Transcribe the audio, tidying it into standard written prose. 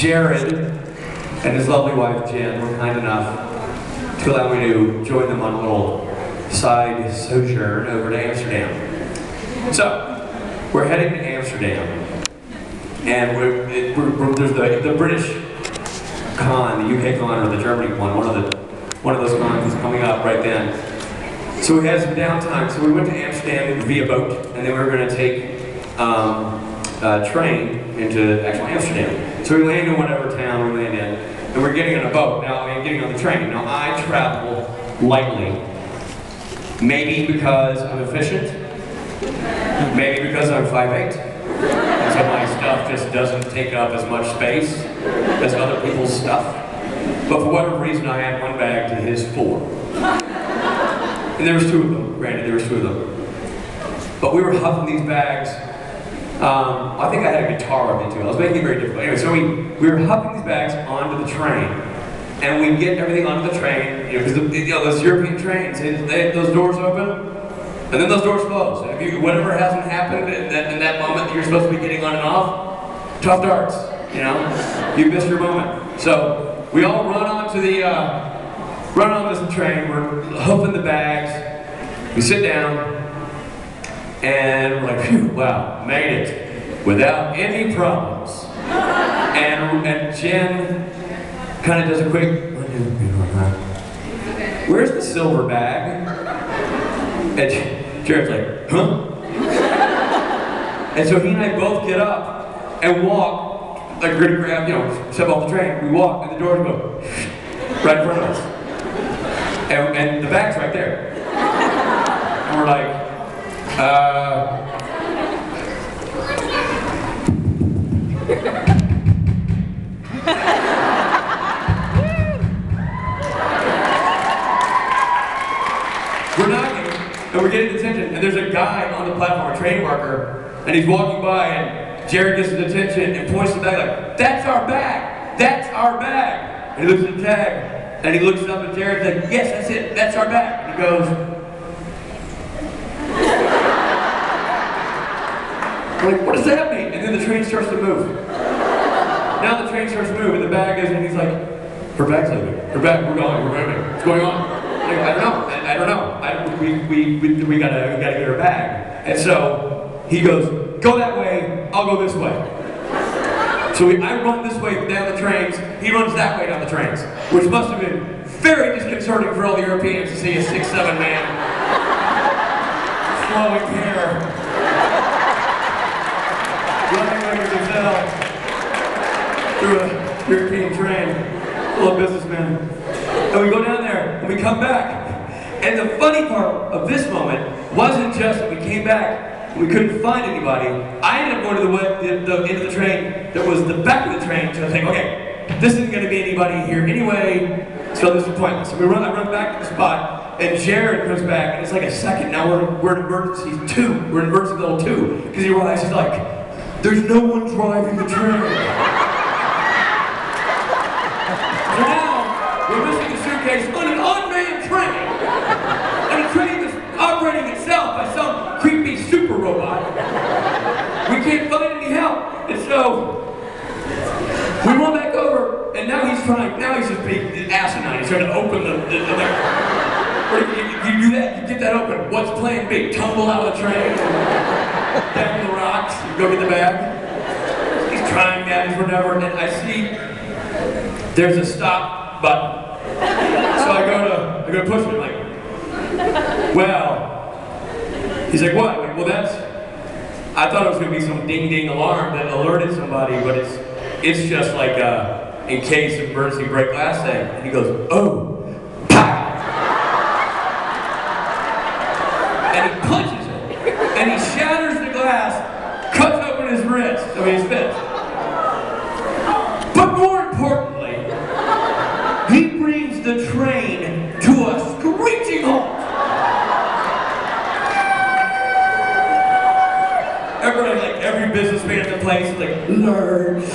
Jared and his lovely wife Jen were kind enough to allow me to join them on a little side sojourn over to Amsterdam. So, we're heading to Amsterdam, and there's the British con, the UK con, or the Germany one, one of those cons is coming up right then. So we had some downtime, so we went to Amsterdam via boat, and then we were going to take a train into actual Amsterdam. So we landed in whatever town we landed in, and we're getting on a boat. Now, I mean, getting on the train. Now, I travel lightly. Maybe because I'm efficient, maybe because I'm 5'8", and so my stuff just doesn't take up as much space as other people's stuff. But for whatever reason, I had one bag to his 4. And there was 2 of them, granted, there was 2 of them. But we were huffing these bags. I think I had a guitar up into it. I was making it very difficult. Anyway, so we were huffing these bags onto the train. And we get everything onto the train, because those European trains, those doors open, and then those doors close. And if whatever hasn't happened in that moment that you're supposed to be getting on and off, tough darts, you missed your moment. So we all run onto this train. We're hoofing the bags. We sit down, and we're like, phew, wow, made it without any problems. And Jen kind of does a quick, where's the silver bag? And Jared's like, huh? And so he and I both get up and walk, like we're gonna grab, step off the train. We walk and the doors go right in front of us. And the bag's right there. And we're like, we're knocking, and we're getting attention, and there's a guy on the platform, a train worker, and he's walking by, and Jared gets his attention and points to the bag like, that's our bag! That's our bag! And he looks at the tag, and he looks up at Jared and like, yes, that's it, that's our bag. And he goes, we're like, what does that mean? And then the train starts to move. Now the train starts to move, and the bag is, and he's like, her bag's leaving. Her bag, we're going, we're moving. What's going on? I don't know. We gotta get her bag. And so he goes, go that way, I'll go this way. So I run this way down the trains, he runs that way down the trains, which must have been very disconcerting for all the Europeans to see a 6'7" man flowing hair, running like a gazelle through a European train full of businessmen. And we go down there, and we come back. And the funny part of this moment wasn't just that we came back and we couldn't find anybody. I ended up going to the end of the train that was the back of the train, so I was like, okay, this isn't going to be anybody here anyway, so this is pointless. So I run back to the spot, and Jared comes back, and it's like a second. Now we're in emergency 2. We're in emergency level 2, because he realizes, like, there's no one driving the train. So now, we're missing a suitcase on an unmanned train. And a train that's operating itself by some creepy super robot. We can't find any help. And so, we run back over, and now he's just being asinine. He's trying to open the you do that, you get that open. What's plan B? Tumble out of the train, down the rocks, you go get the bag. He's trying that, he's whatever, and I see there's a stop button. So I go to push it, like, well, he's like, what? Like, well, I thought it was gonna be some ding ding alarm that alerted somebody, but it's just like in case of emergency break glass thing. And he goes, oh, pow! And he punches it, and he shatters the glass, cuts open his his fist. But more importantly, he brings the train to a screeching halt. Everybody, like every businessman at the place, is like, large.